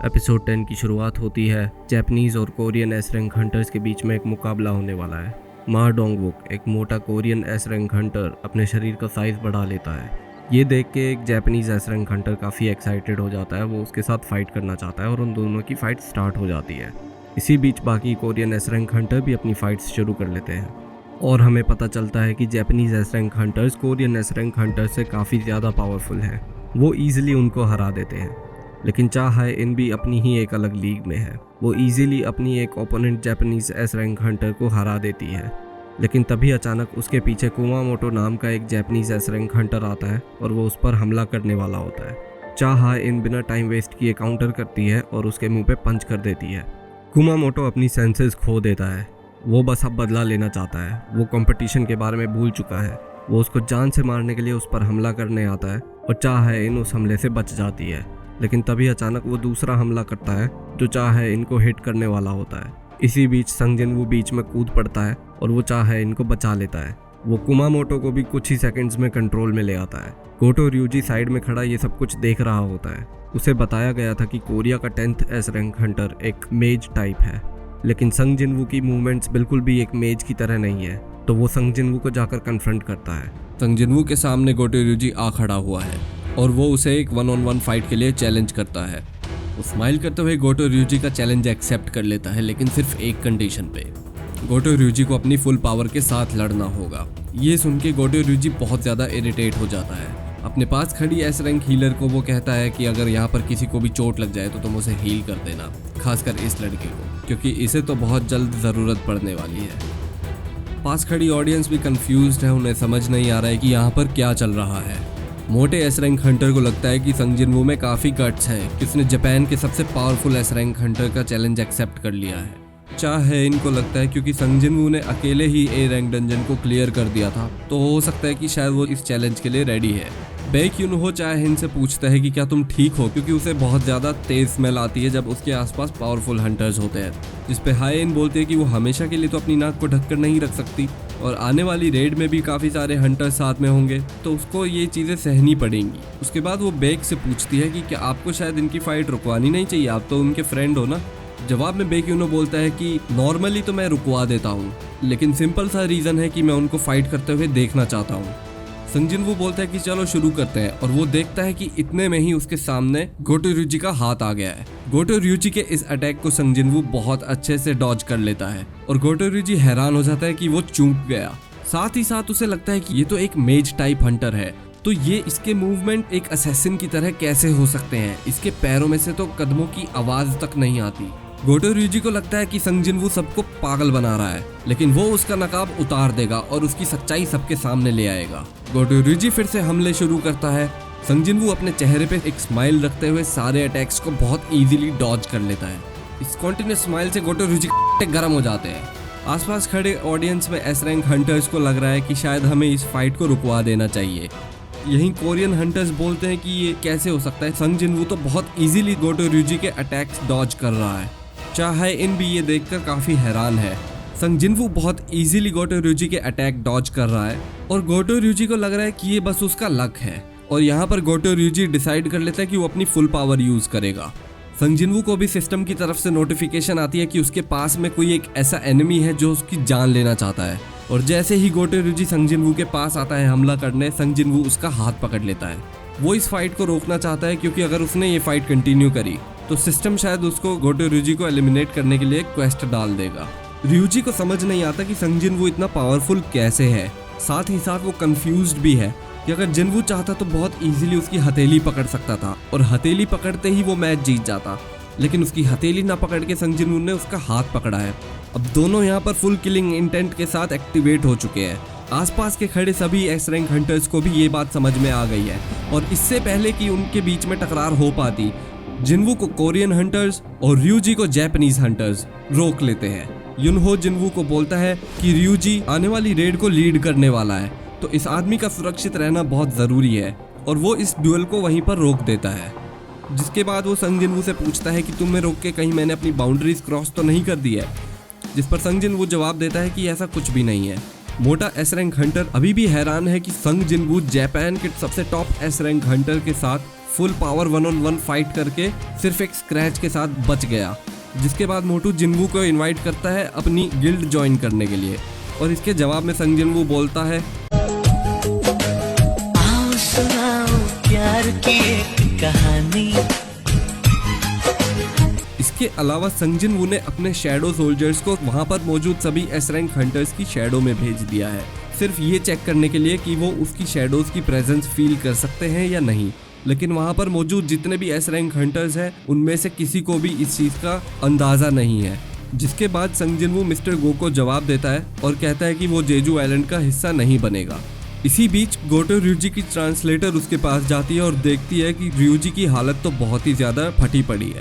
Episode 10 की शुरुआत होती है जापानीज और कोरियन एस रैंक हंटर्स के बीच में एक मुकाबला होने वाला है। मा डोंगवुक, एक मोटा कोरियन एस रैंक हंटर, अपने शरीर का साइज बढ़ा लेता है। ये देख के एक जापानीज एस रैंक हंटर काफ़ी एक्साइटेड हो जाता है। वो उसके साथ फाइट करना चाहता है और उन दोनों की फाइट स्टार्ट हो जाती है। इसी बीच बाकी कोरियन एस रैंक हंटर भी अपनी फाइट्स शुरू कर लेते हैं और हमें पता चलता है कि Japanese S rank hunters Korean S rank hunters से काफ़ी ज़्यादा पावरफुल हैं। वो ईजिली उनको हरा देते हैं। लेकिन चा हाय इन भी अपनी ही एक अलग लीग में है। वो इजीली अपनी एक opponent Japanese S rank Hunter को हरा देती है। लेकिन तभी अचानक उसके पीछे कुमामोटो नाम का एक जापानीज एस रैंक हंटर आता है और वो उस पर हमला करने वाला होता है। चा हाय इन बिना टाइम वेस्ट किए काउंटर करती है और उसके मुंह पे पंच कर देती है। कुमामोटो अपनी सेंसेस खो देता है। वो बस अब बदला लेना चाहता है। वो कंपटीशन के बारे में भूल चुका है। वो उसको जान से मारने के लिए उस पर हमला करने आता है और चा हाय इन उस हमले से बच जाती है। लेकिन तभी अचानक वो दूसरा हमला करता है जो चा हाय इनको हिट करने वाला होता है। इसी बीच संग जिनवू बीच में कूद पड़ता है और वो चा हाय इनको बचा लेता है। वो कुमामोटो को भी कुछ ही सेकंड्स में कंट्रोल में ले आता है। गोटो ryuji साइड में खड़ा ये सब कुछ देख रहा होता है। उसे बताया गया था कि कोरिया का 10th एस रैंक हंटर एक मेज टाइप है, लेकिन संग जिनवू की मूवमेंट्स बिल्कुल भी एक मेज की तरह नहीं है। तो वो संग जिनवू को जाकर कन्फ्रंट करता है। संग जिनवू के सामने गोटो ryuji आ खड़ा हुआ है और वो उसे एक 1-on-1 फाइट के लिए चैलेंज करता है। वो स्माइल करते हुए गोटो ryuji का चैलेंज एक्सेप्ट कर लेता है, लेकिन सिर्फ एक कंडीशन पे। गोटो ryuji को अपनी फुल पावर के साथ लड़ना होगा। ये सुन के गोटो ryuji बहुत ज़्यादा इरिटेट हो जाता है। अपने पास खड़ी एस रैंक हीलर को वो कहता है कि अगर यहाँ पर किसी को भी चोट लग जाए तो तुम उसे हील कर देना, खासकर इस लड़के को, क्योंकि इसे तो बहुत जल्द ज़रूरत पड़ने वाली है। पास खड़ी ऑडियंस भी कंफ्यूज्ड है। उन्हें समझ नहीं आ रहा है कि यहाँ पर क्या चल रहा है। मोटे एस रैंक हंटर को लगता है कि संग जिनवू में काफ़ी गट्स हैं कि उसने जापान के सबसे पावरफुल एस रैंक हंटर का चैलेंज एक्सेप्ट कर लिया है। चाहे इनको लगता है क्योंकि संग जिनवू ने अकेले ही ए रैंक डंजन को क्लियर कर दिया था, तो हो सकता है कि शायद वो इस चैलेंज के लिए रेडी है। बेक यूनहो चाहे इनसे पूछता है कि क्या तुम ठीक हो, क्योंकि उसे बहुत ज़्यादा तेज स्मेल आती है जब उसके आसपास पावरफुल हंटर्स होते हैं। जिस पे हाय इन बोलते हैं कि वो हमेशा के लिए तो अपनी नाक को ढककर नहीं रख सकती और आने वाली रेड में भी काफ़ी सारे हंटर्स साथ में होंगे, तो उसको ये चीज़ें सहनी पड़ेंगी। उसके बाद वो बेक से पूछती है कि क्या आपको शायद इनकी फाइट रुकवानी नहीं चाहिए, आप तो उनके फ्रेंड हो ना। जवाब में बेक यूनो बोलता है कि नॉर्मली तो मैं रुकवा देता हूँ, लेकिन सिंपल सा रीज़न है कि मैं उनको फाइट करते हुए देखना चाहता हूँ। संग जिनवू बोलता है कि चलो शुरू करते हैं और वो देखता है कि इतने में ही उसके सामने गोटो ryuji का हाथ आ गया है। गोटो ryuji के इस अटैक को संग जिनवू बहुत अच्छे से डॉज कर लेता है और गोटो ryuji हैरान हो जाता है कि वो चूक गया। साथ ही साथ उसे लगता है कि ये तो एक मेज टाइप हंटर है, तो ये इसके मूवमेंट एक असैसिन की तरह कैसे हो सकते हैं। इसके पैरों में से तो कदमों की आवाज तक नहीं आती। गोटो ryuji को लगता है कि संग जिनवू सबको पागल बना रहा है, लेकिन वो उसका नकाब उतार देगा और उसकी सच्चाई सबके सामने ले आएगा। गोटो ryuji फिर से हमले शुरू करता है। संग जिनवू अपने चेहरे पे एक स्माइल रखते हुए सारे अटैक्स को बहुत इजीली डॉज कर लेता है। इस कॉन्टिन्यूस स्माइल से गोटो ryuji गर्म हो जाते हैं। आसपास खड़े ऑडियंस में एस रैंक हंटर्स को लग रहा है कि शायद हमें इस फाइट को रुकवा देना चाहिए। यहीं कोरियन हंटर्स बोलते हैं कि ये कैसे हो सकता है, संग जिनवू तो बहुत इजीली गोटो ryuji के अटैक्स डॉज कर रहा है। चाहे इन भी ये देखकर काफ़ी हैरान है। संग जिनवू बहुत इजीली गोटो ryuji के अटैक डॉज कर रहा है और गोटो ryuji को लग रहा है कि ये बस उसका लक है। और यहाँ पर गोटो ryuji डिसाइड कर लेता है कि वो अपनी फुल पावर यूज़ करेगा। संग जिनवू को भी सिस्टम की तरफ से नोटिफिकेशन आती है कि उसके पास में कोई एक ऐसा एनिमी है जो उसकी जान लेना चाहता है। और जैसे ही गोटो ryuji संग जिनवू के पास आता है हमला करने, संग जिनवू उसका हाथ पकड़ लेता है। वो इस फाइट को रोकना चाहता है क्योंकि अगर उसने ये फाइट कंटिन्यू करी तो सिस्टम शायद उसको गोटो ryuji को एलिमिनेट करने के लिए एक क्वेस्ट डाल देगा। ryuji को समझ नहीं आता कि संग जिनवू इतना पावरफुल कैसे है। साथ ही साथ वो कंफ्यूज्ड भी है कि अगर जिनवू चाहता तो बहुत इजीली उसकी हथेली पकड़ सकता था और हथेली पकड़ते ही वो मैच जीत जाता, लेकिन उसकी हथेली ना पकड़ के संग जिनवू ने उसका हाथ पकड़ा है। अब दोनों यहाँ पर फुल किलिंग इंटेंट के साथ एक्टिवेट हो चुके हैं। आसपास के खड़े सभी एस रैंक हंटर्स को भी ये बात समझ में आ गई है और इससे पहले कि उनके बीच में टकरार हो पाती, जिनवू को कोरियन हंटर्स और ryuji को जापानीज हंटर्स रोक लेते हैं। यूनहो जिनवू को बोलता है कि ryuji आने वाली रेड को लीड करने वाला है, तो इस आदमी का सुरक्षित रहना बहुत ज़रूरी है और वो इस ड्यूल को वहीं पर रोक देता है। जिसके बाद वो संग जिनवू से पूछता है कि तुम्हें रोक के कहीं मैंने अपनी बाउंड्रीज क्रॉस तो नहीं कर दी है, जिस पर संग जिनवू जवाब देता है कि ऐसा कुछ भी नहीं है। मोटा एस रैंक हंटर अभी भी हैरान है कि संग जिनवू जापान के सबसे टॉप एस रैंक हंटर के साथ फुल पावर 1-on-1 फाइट करके सिर्फ एक स्क्रैच के साथ बच गया। जिसके बाद मोटू जिनवू को इनवाइट करता है अपनी गिल्ड ज्वाइन करने के लिए, और इसके जवाब में संग जिनवू बोलता है, आओ सुनाओ प्यार की एक कहानी। इसके अलावा संग जिनवू ने अपने शैडो सोल्जर्स को वहां पर मौजूद सभी एस रैंक हंटर्स की शैडो में भेज दिया है, सिर्फ ये चेक करने के लिए कि वो उसकी शैडोज की प्रेजेंस फील कर सकते हैं या नहीं। लेकिन वहां पर मौजूद जितने भी एस रैंक हंटर्स हैं उनमें से किसी को भी इस चीज का अंदाजा नहीं है। जिसके बाद संग जिनवू मिस्टर गो को जवाब देता है और कहता है कि वो जेजू आइलैंड का हिस्सा नहीं बनेगा। इसी बीच गोटो ryuji की ट्रांसलेटर उसके पास जाती है और देखती है कि ryuji की हालत तो बहुत ही ज्यादा फटी पड़ी है।